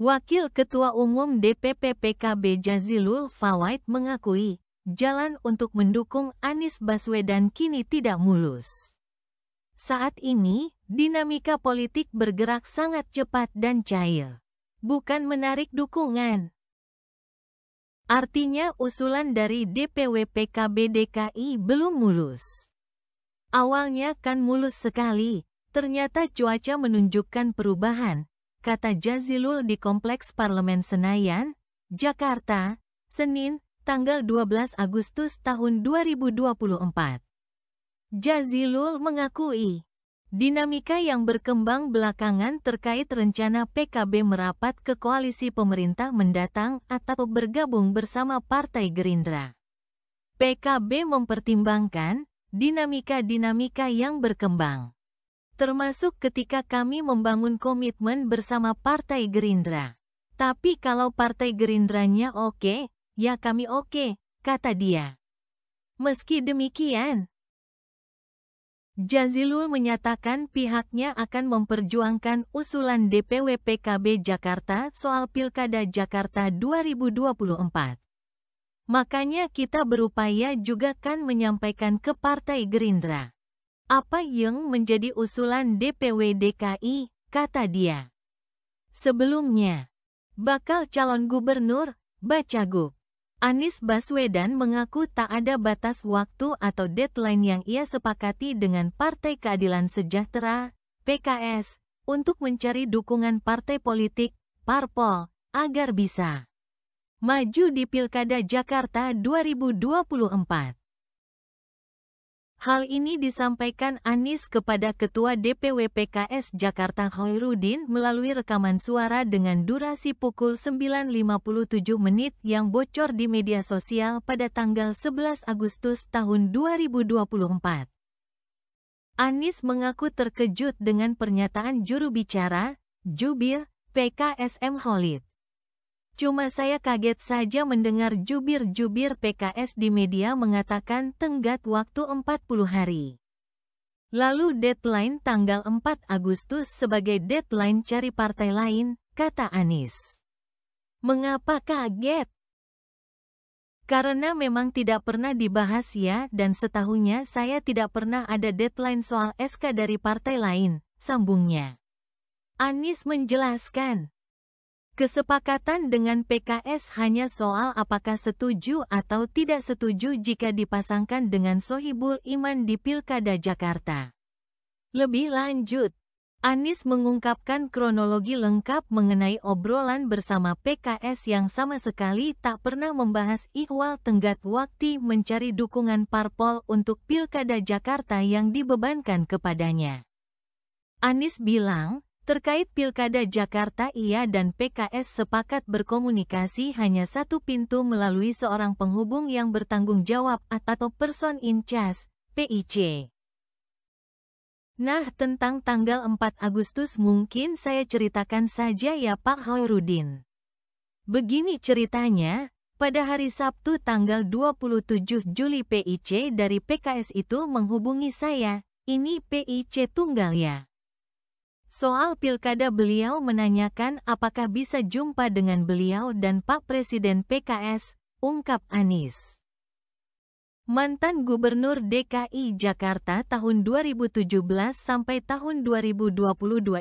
Wakil Ketua Umum DPP PKB Jazilul Fawait mengakui, jalan untuk mendukung Anies Baswedan kini tidak mulus. Saat ini, dinamika politik bergerak sangat cepat dan cair, bukan menarik dukungan. Artinya usulan dari DPW PKB DKI belum mulus. Awalnya kan mulus sekali, ternyata cuaca menunjukkan perubahan, kata Jazilul di Kompleks Parlemen Senayan, Jakarta, Senin, tanggal 12 Agustus tahun 2024. Jazilul mengakui, dinamika yang berkembang belakangan terkait rencana PKB merapat ke koalisi pemerintah mendatang atau bergabung bersama Partai Gerindra. PKB mempertimbangkan dinamika-dinamika yang berkembang, termasuk ketika kami membangun komitmen bersama Partai Gerindra. Tapi kalau Partai Gerindranya oke, ya kami oke, kata dia. Meski demikian, Jazilul menyatakan pihaknya akan memperjuangkan usulan DPW PKB Jakarta soal Pilkada Jakarta 2024. Makanya kita berupaya juga kan menyampaikan ke Partai Gerindra apa yang menjadi usulan DPW DKI, kata dia. Sebelumnya, bakal calon gubernur, Bacagub, Anies Baswedan mengaku tak ada batas waktu atau deadline yang ia sepakati dengan Partai Keadilan Sejahtera, PKS, untuk mencari dukungan partai politik, parpol, agar bisa maju di Pilkada Jakarta 2024. Hal ini disampaikan Anies kepada Ketua DPW PKS Jakarta Khoirudin melalui rekaman suara dengan durasi pukul 9.57 menit yang bocor di media sosial pada tanggal 11 Agustus tahun 2024. Anies mengaku terkejut dengan pernyataan juru bicara, Jubir, PKSM Khalid. Cuma saya kaget saja mendengar jubir-jubir PKS di media mengatakan tenggat waktu 40 hari. Lalu deadline tanggal 4 Agustus sebagai deadline cari partai lain, kata Anies. Mengapa kaget? Karena memang tidak pernah dibahas ya, dan setahunya saya tidak pernah ada deadline soal SK dari partai lain, sambungnya. Anies menjelaskan, kesepakatan dengan PKS hanya soal apakah setuju atau tidak setuju jika dipasangkan dengan Sohibul Iman di Pilkada Jakarta. Lebih lanjut, Anies mengungkapkan kronologi lengkap mengenai obrolan bersama PKS yang sama sekali tak pernah membahas ihwal tenggat waktu mencari dukungan parpol untuk Pilkada Jakarta yang dibebankan kepadanya. Anies bilang, terkait Pilkada Jakarta ia dan PKS sepakat berkomunikasi hanya satu pintu melalui seorang penghubung yang bertanggung jawab atau person in charge, PIC. Nah, tentang tanggal 4 Agustus mungkin saya ceritakan saja ya Pak Khoirudin. Begini ceritanya, pada hari Sabtu tanggal 27 Juli PIC dari PKS itu menghubungi saya, ini PIC tunggal ya. Soal pilkada beliau menanyakan apakah bisa jumpa dengan beliau dan Pak Presiden PKS, ungkap Anies. Mantan Gubernur DKI Jakarta tahun 2017 sampai tahun 2022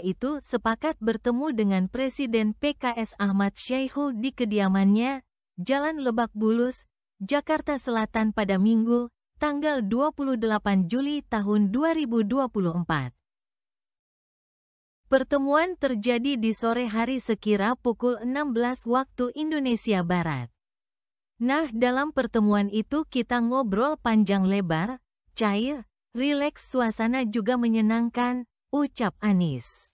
itu sepakat bertemu dengan Presiden PKS Ahmad Syaihu di kediamannya, Jalan Lebak Bulus, Jakarta Selatan pada Minggu, tanggal 28 Juli tahun 2024. Pertemuan terjadi di sore hari sekira pukul 16 waktu Indonesia Barat. Nah, dalam pertemuan itu kita ngobrol panjang lebar, cair, rileks, suasana juga menyenangkan, ucap Anies.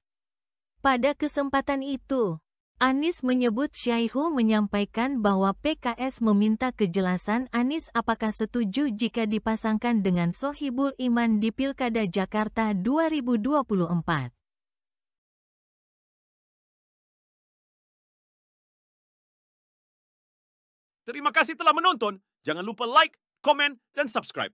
Pada kesempatan itu, Anies menyebut Syaihu menyampaikan bahwa PKS meminta kejelasan Anies apakah setuju jika dipasangkan dengan Sohibul Iman di Pilkada Jakarta 2024. Terima kasih telah menonton. Jangan lupa like, komen, dan subscribe.